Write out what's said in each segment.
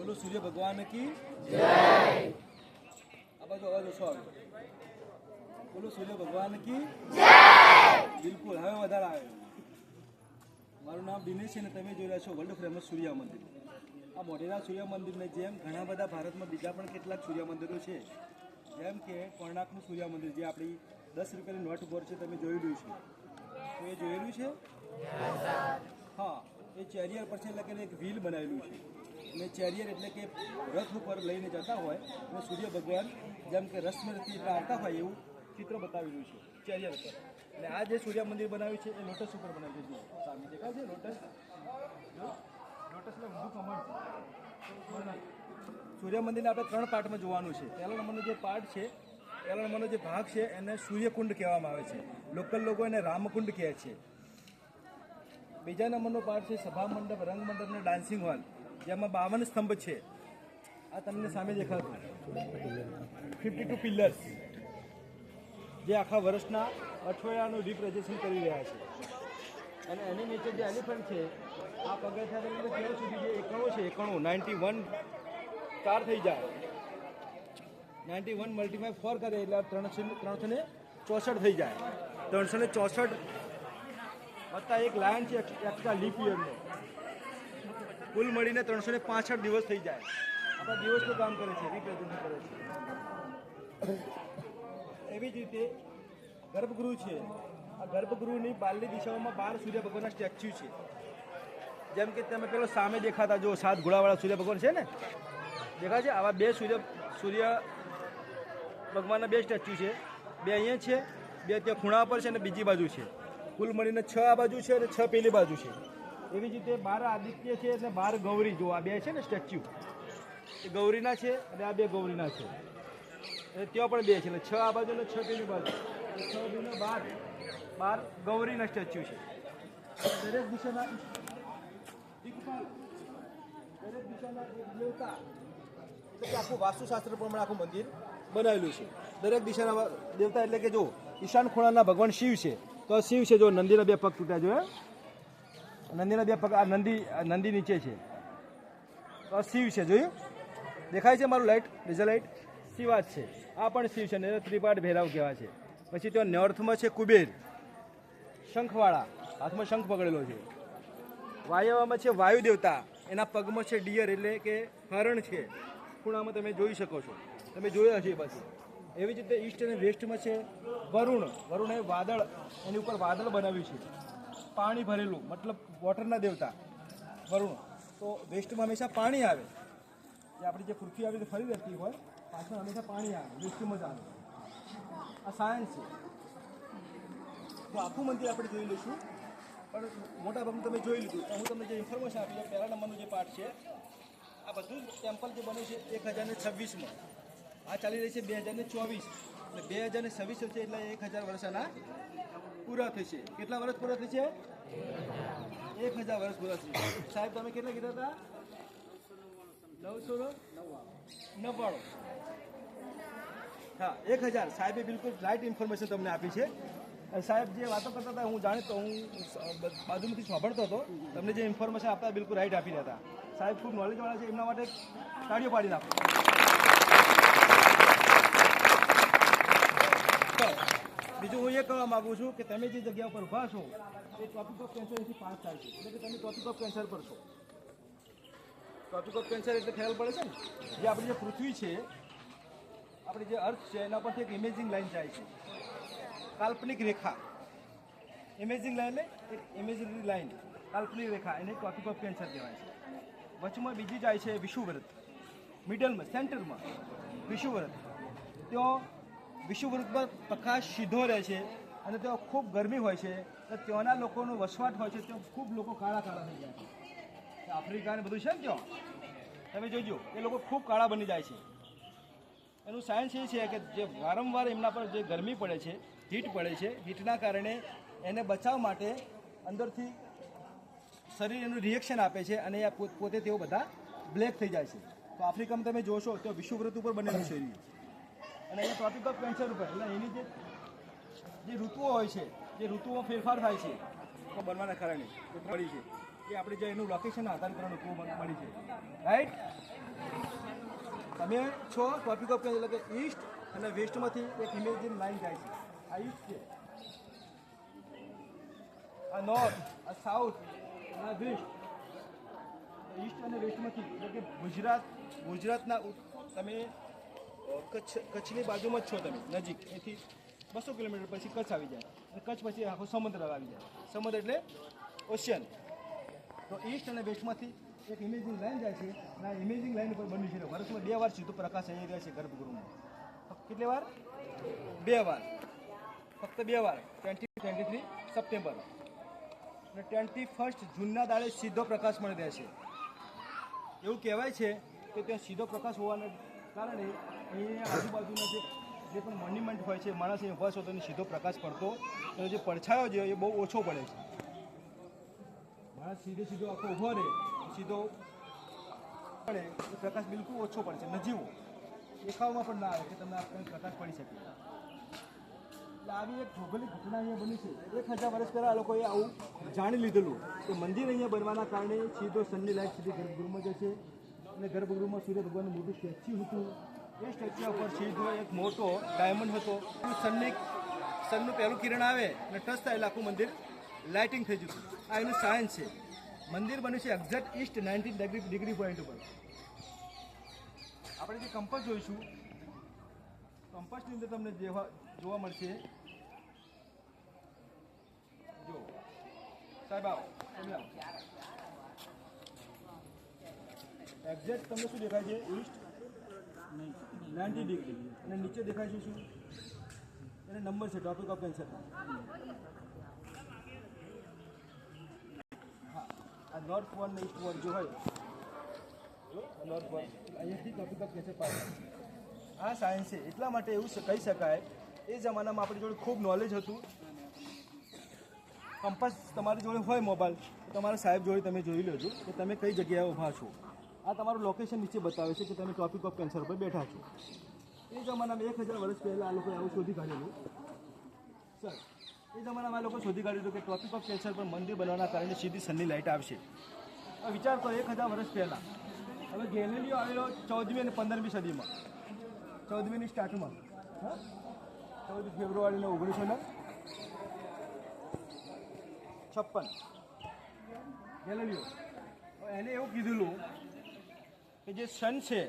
બોલો સૂર્ય ભગવાન કી જય. આ બાજુ અવાજ ઓછો આવે. બોલો સૂર્ય ભગવાન કી જય. બિલકુલ હવે વધારે આવે. મારું નામ દિનેશ છે ને તમે જોઈ રહ્યા છો વર્લ્ડ ફેમસ સૂર્ય મંદિર. આ મોઢેરા સૂર્ય મંદિરની જેમ ઘણા બધા ભારતમાં બીજા પણ કેટલાક સૂર્ય મંદિરો છે, જેમ કે કોણાર્કનું સૂર્ય મંદિર જે આપણી 10 રૂપિયાની નોટ ઉપર છે, તમે જોયેલું છે. તો એ જોયેલું છે? હા, એ ચેરિયર પર છે એટલે કે એક વ્હીલ બનાવેલું છે અને ચેરિયર એટલે કે રથ ઉપર લઈને જતા હોય અને સૂર્ય ભગવાન જેમ કે રસમરથી એટલે આવતા હોય એવું ચિત્ર બતાવેલું છે ચેરિયર પર. અને આ જે સૂર્ય મંદિર બનાવ્યું છે એ લોટસ ઉપર બનાવ્યું છે. જુઓ સામે દેખાય છે લોટસ, લોટસને ઊંધું કમળ છે. સૂર્ય મંદિરને આપણે 3 પાર્ટમાં જોવાનું છે. પહેલા નંબરનો જે પાર્ટ છે, પહેલા નંબરનો જે ભાગ છે એને સૂર્યકુંડ કહેવામાં આવે છે. લોકલ લોકો એને રામકુંડ કહે છે. બીજા નંબરનો પાર્ટ છે સભા મંડપ, રંગ મંડપ અને ડાન્સિંગ હોલ, જેમાં 52 સ્તંભ છે. આ તમને સામે દેખાતું 52 પિલર્સ જે આખા વર્ષના અઠવાડિયાનું રિપ્રેઝેન્ટેશન કરી રહ્યા છે. અને એની નીચે જે એલિફન્ટ છે આ પગથિયા ત્યાં સુધી જે 91 છે, 91 4 થઈ જાય, 91 × 4 કરે એટલે 364 થઈ જાય. 364 વત્તા એક લાઈન છે એક્સ્ટ્રા લીપ યરનો, કુલ મળીને 365 દિવસ થઈ જાય. આપણા દિવસનું કામ કરે છે, રિપ્રેઝેન્ટ કરે છે. એવી જ રીતે ગર્ભગૃહ છે. આ ગર્ભગૃહની બારની દિશાઓમાં 12 સૂર્ય ભગવાનના સ્ટેચ્યુ છે. જેમ કે તમે પેલો સામે દેખાતા જો 7 ઘોડાવાળા સૂર્ય ભગવાન છે ને, દેખાય છે? આવા 2 સૂર્ય ભગવાનના 2 સ્ટેચ્યુ છે. 2 અહીંયા છે, 2 ત્યાં ખૂણા પર છે અને બીજી બાજુ છે. કુલ મળીને 6 આ બાજુ છે અને 6 પેલી બાજુ છે. એવી જ રીતે 12 આદિત્ય છે અને 12 ગૌરી. જો આ 2 છે ને સ્ટેચ્યુ એ ગૌરીના છે અને આ 2 ગૌરીના છે. અને ત્યાં પણ 2 છે એટલે 6 આ બાજુ અને 6 પેલી બાજુ, 6 2 12 ગૌરીના સ્ટેચ્યુ છે. દરેક દિશાના દિક્પાલ, દરેક દિશાના એક દેવતા, એટલે કે આખું વાસ્તુશાસ્ત્ર પ્રમાણે આખું મંદિર બનાવેલું છે. દરેક દિશાના દેવતા એટલે કે જો ઈશાન ખૂણાના ભગવાન શિવ છે, તો શિવ છે. જો નંદીના 2 પગ તૂટ્યા, જો નંદીના 2 પગ, આ નંદી નીચે છે તો શિવ છે. જોયું? દેખાય છે મારું લાઇટ, ડીઝલ લાઇટ? શિવા જ છે. આ પણ શિવ છે ને ત્રિપાઠ ભૈરવ કહેવાય છે. પછી ત્યાં નોર્થમાં છે કુબેર, શંખવાળા, હાથમાં શંખ પકડેલો છે. વાયવ્યમાં છે વાયુ દેવતા, એના પગમાં છે ડિયર એટલે કે હરણ છે. ખૂણામાં તમે જોઈ શકો છો, તમે જોયા હશે એ પાછું. એવી જ રીતે ઈસ્ટ અને વેસ્ટમાં છે વરુણ. વરુણ એ વાદળ, એની ઉપર વાદળ બનાવ્યું છે, પાણી ભરેલું, મતલબ વોટરના દેવતા વરુણ. તો વેસ્ટમાં હંમેશા પાણી આવે, જે આપણી જે પૃથ્વી આવી ફરી રહેતી હોય પાછળ હંમેશા પાણી આવે, વેસ્ટમાં જ આવે. આ સાયન્સ છે. તો આખું મંદિર આપણે જોઈ લઈશું, પણ મોટા ભાગનું તમે જોઈ લીધું. હું તમને જે ઇન્ફોર્મેશન આપી, પહેલા નંબરનું જે પાર્ટ છે, આ બધું જ ટેમ્પલ જે બન્યું છે 1026માં. આ ચાલી રહી છે 2024, એટલે 2026 છે એટલે 1000 વર્ષ આના પૂરા થશે. કેટલા વર્ષ પૂરા થશે? 1000 વર્ષ પૂરા થશે. સાહેબ તમે કેટલા કીધા હતા? 999. હા, 1000. સાહેબે બિલકુલ રાઈટ ઇન્ફોર્મેશન તમને આપી છે. સાહેબ જે વાતો કરતા હતા હું જાણતો, હું બાજુમાંથી સાંભળતો હતો. તમને જે ઇન્ફોર્મેશન આપતા બિલકુલ રાઈટ આપી રહ્યા હતા. સાહેબ ખૂબ નોલેજવાળા છે, એમના માટે તાળીઓ પાડી નાખો. બીજું હું એ કહેવા માગું છું કે તમે જે જગ્યા ઉપર ઊભા છો એ ટોપિક ઓફ કેન્સર એથી પાસ થાય છે. એટલે કે તમે ટોપિક ઓફ કેન્સર પર છો. ટોપિક ઓફ કેન્સર એટલે ખ્યાલ પડે છે ને, જે આપણી જે પૃથ્વી છે, આપણી જે અર્થ છે, એના પરથી એક ઇમેજિંગ લાઈન જાય છે, કાલ્પનિક રેખા. ઇમેજિંગ લાઈન એક ઇમેજનરી લાઈન, કાલ્પનિક રેખા, એને ટોપિક ઓફ કેન્સર કહેવાય છે. વચમાં બીજી જાય છે વિષુવવૃત્ત, મિડલમાં સેન્ટરમાં વિષુવવૃત્ત. ત્યાં વિષુવવૃત્ત પર પ્રકાશ સીધો રહે છે અને ત્યાં ખૂબ ગરમી હોય છે, તો ત્યાંના લોકોનો વસવાટ હોય છે, ત્યાં ખૂબ લોકો કાળા થઈ જાય છે. આફ્રિકા ને બધું છે ને ત્યાં તમે જોજો, એ લોકો ખૂબ કાળા બની જાય છે. એનું સાયન્સ એ છે કે જે વારંવાર એમના પર જે ગરમી પડે છે, હીટ પડે છે, હીટના કારણે એને બચાવ માટે અંદરથી શરીર એનું રિએક્શન આપે છે અને પોતે તેઓ બધા બ્લેક થઈ જાય છે. તો આફ્રિકામાં તમે જોશો તો વિષુવવૃત્ત ઉપર બનેલું છે અને અહીંયા ટોપિક ઓફ કેન્સર ઉપર, એટલે એની જે ઋતુઓ હોય છે, જે ઋતુઓ ફેરફાર થાય છે બનવાના કારણે મળી છે, એ આપણે જે એનું લોકેશન આધાર કરવાનું મળી છે. રાઈટ? તમે છો ટોપિક ઓફ એટલે કે ઈસ્ટ અને વેસ્ટમાંથી એક ઇમેજિન લાઈન જાય છે. આ ઈસ્ટ છે, આ નોર્થ, આ સાઉથ, આ વેસ્ટ. ઈસ્ટ અને વેસ્ટમાંથી એટલે કે ગુજરાતના તમે કચ્છની બાજુમાં જ છો તમે, નજીક. એથી 200 કિલોમીટર પછી કચ્છ આવી જાય, અને કચ્છ પછી આખો સમુદ્ર આવી જાય. સમુદ્ર એટલે ઓશિયન. તો ઈસ્ટ અને વેસ્ટમાંથી એક ઇમેજિંગ લાઈન જાય છે, અને આ ઇમેજિંગ લાઈન ઉપર બન્યું છે વર્ષમાં 2 વાર સીધો પ્રકાશ આવી રહ્યા છે ગર્ભગૃહમાં. કેટલી વાર? 2 વાર, ફક્ત 2 વાર. 2023 સપ્ટેમ્બર અને 21 જૂનના દાડે સીધો પ્રકાશ મળી રહેશે. એવું કહેવાય છે કે ત્યાં સીધો પ્રકાશ હોવાને કારણે અહીંયા આજુબાજુના જે પણ મોન્યુમેન્ટ હોય છે, માણસ અહીં ઊભા છો તો સીધો પ્રકાશ પડતો, એનો જે પડછાયો છે એ બહુ ઓછો પડે છે. માણસ સીધો આખો ઊભો રહે, સીધો પડે તો પ્રકાશ બિલકુલ ઓછો પડે છે, નજીવો. દેખાવમાં પણ ના આવે કે તમને આ પ્રકાશ પડી શકે. એટલે આવી એક ભૌગોલિક ઘટના અહીંયા બની છે. 1000 વર્ષ પહેલાં આ લોકોએ આવું જાણી લીધેલું કે મંદિર અહીંયા બનવાના કારણે સીધો સનની લાઈટ સીધી ગર્ભગૃહમાં જશે, અને ગર્ભગૃહમાં સૂર્ય ભગવાનનું મોટું સ્ટેચ્યુ હતું. એ સ્ટેચ્યુ ઉપર સીધો એક મોટો ડાયમંડ હતો. સનનું પહેલું કિરણ આવે અને ટચ થાય એટલે આખું મંદિર લાઇટિંગ થઈ જતું. આ એનું સાયન્સ છે. મંદિર બન્યું છે એક્ઝેક્ટ ઈસ્ટ 90 ડિગ્રી પોઈન્ટ ઉપર. આપણે જે કંપાસ જોઈશું, કંપાસની અંદર તમને જોવા મળશે. જો સાહેબ આવો, એક્ઝેક્ટ તમને શું દેખાય છે? East 90 degree. અને નીચે દેખાય છે શું? એને નંબર છે ટોપિક ઓફ કેન્સર. હા, આ નોર્થ વન ને ઈસ્ટ વન જો હોય, નોર્થ વન અહીંયાથી ટોપિક ઓફ કેન્સર પાસ. આ સાયન્સ છે. એટલા માટે એવું કહી શકાય એ જમાનામાં આપણી જોડે ખૂબ નોલેજ હતું. કંપાસ તમારી જોડે હોય મોબાઈલ, તો તમારા સાહેબ જોડે તમે જોઈ લેજો કે તમે કઈ જગ્યાએ ઊભા છો. આ તમારું લોકેશન નીચે બતાવે છે કે તમે ટોપિક ઓફ કેન્સર પર બેઠા છો. એ જમાનામાં 1000 વર્ષ પહેલાં આ લોકોએ આવું શોધી કાઢેલું. સર, એ જમાનામાં આ લોકો શોધી કાઢ્યું કે ટોપિક ઓફ કેન્સર પર મંદિર બનવાના કારણે સીધી સનની લાઇટ આવશે. હવે વિચાર કરો, 1000 વર્ષ પહેલાં. હવે ગેલેલિયો આવેલો 14મી અને 15મી સદીમાં, 14મીની સ્ટાર્ટમાં, 14 ફેબ્રુઆરી 1956 ગેલેલિયો. એને એવું કીધેલું કે જે સન છે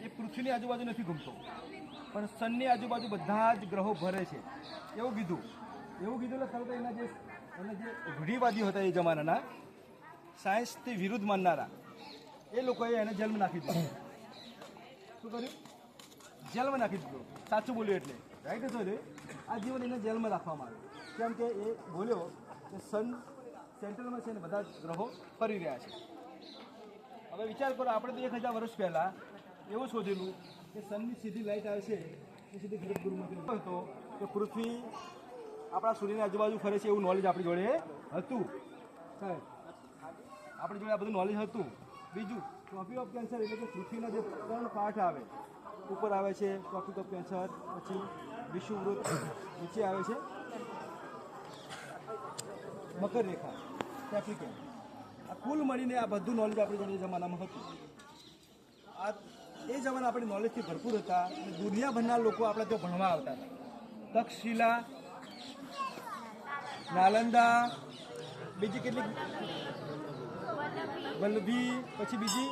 એ પૃથ્વીની આજુબાજુ નથી ઘૂમતો, પણ સનની આજુબાજુ બધા જ ગ્રહો ભરે છે. એવું કીધું તરત એના જે રૂઢિવાદીઓ હતા એ જમાનાના, સાયન્સથી વિરુદ્ધ માનનારા, એ લોકોએ એને જેલમાં નાખી દીધો. શું કર્યું? જેલમાં નાખી દીધો. સાચું બોલ્યું એટલે, રાઈટ હતો એટલે આ જીવન એને જેલમાં રાખવામાં આવ્યું. કેમ કે એ બોલ્યો કે સન સેન્ટ્રલમાં છે ને બધા જ ગ્રહો ફરી રહ્યા છે. હવે વિચાર કરો, આપણે તો 1000 વર્ષ પહેલાં એવું શોધેલું કે સનની સીધી લાઇટ આવે છે એ સીધી ગર્ભગૃહમાં હતો કે પૃથ્વી આપણા સૂર્યની આજુબાજુ ફરે છે, એવું નોલેજ આપણી જોડે હતું. સાહેબ, આપણી જોડે આ બધું નોલેજ હતું. બીજું, ટોપિક ઓફ કેન્સર એટલે કે પૃથ્વીના જે 3 પાર્ટ આવે, ઉપર આવે છે ટોપિક ઓફ કેન્સર, પછી વિષુવવૃત્ત, નીચે આવે છે મકર રેખા, કેપ્રિકોર્ન. આ કુલ મળીને આ બધું નોલેજ આપણી જોડે જમાનામાં હતું. આ એ જમાના આપણે નોલેજથી ભરપૂર હતા અને દુનિયાભરના લોકો આપણે ત્યાં ભણવા આવતા હતા. તક્ષશિલા, નાલંદા, બીજી કેટલીક વલ્લભી, પછી બીજી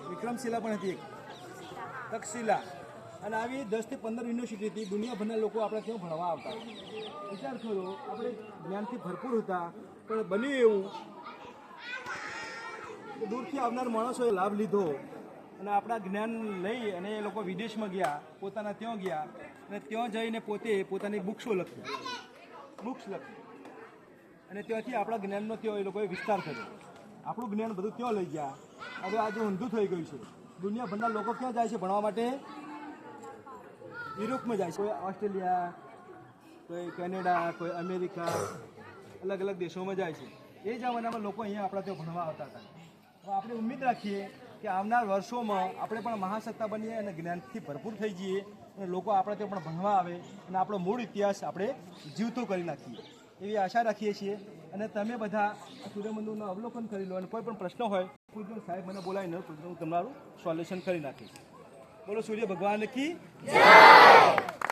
વિક્રમશિલા પણ હતી એક, તક્ષશિલા. અને આવી 10 થી 15 યુનિવર્સિટીથી દુનિયાભરના લોકો આપણે ત્યાં ભણવા આવતા. વિચાર કરો, આપણે જ્ઞાનથી ભરપૂર હતા, પણ બન્યું એવું કે દૂરથી આવનાર માણસોએ લાભ લીધો અને આપણા જ્ઞાન લઈ અને એ લોકો વિદેશમાં ગયા, પોતાના ત્યાં ગયા અને ત્યાં જઈને પોતે પોતાની બુક્સ લખી અને ત્યાંથી આપણા જ્ઞાનનો ત્યાં એ લોકોએ વિસ્તાર કર્યો. આપણું જ્ઞાન બધું ત્યાં લઈ ગયા. હવે આજે ઊંધું થઈ ગયું છે. દુનિયાભરના લોકો ક્યાં જાય છે ભણવા માટે? યુરોપમાં જાય છે. કોઈ ઓસ્ટ્રેલિયા, કોઈ કેનેડા, કોઈ અમેરિકા, અલગ અલગ દેશોમાં જાય છે. એ જમાનામાં લોકો અહીંયા આપણા ત્યાં ભણવા આવતા હતા. તો આપણે ઉમ્મીદ રાખીએ કે આવનાર વર્ષોમાં આપણે પણ મહાસત્તા બનીએ અને જ્ઞાનથી ભરપૂર થઈ જઈએ અને લોકો આપણા ત્યાં પણ ભણવા આવે અને આપણો મૂળ ઇતિહાસ આપણે જીવતો કરી નાખીએ એવી આશા રાખીએ છીએ. અને તમે બધા આ સૂર્યમંદિરનું અવલોકન કરી લો અને કોઈ પણ પ્રશ્ન હોય પૂછજો, સાહેબ મને બોલાવીને હું તમારું સોલ્યુશન કરી નાખીશ. બોલો સૂર્ય ભગવાન કી જય.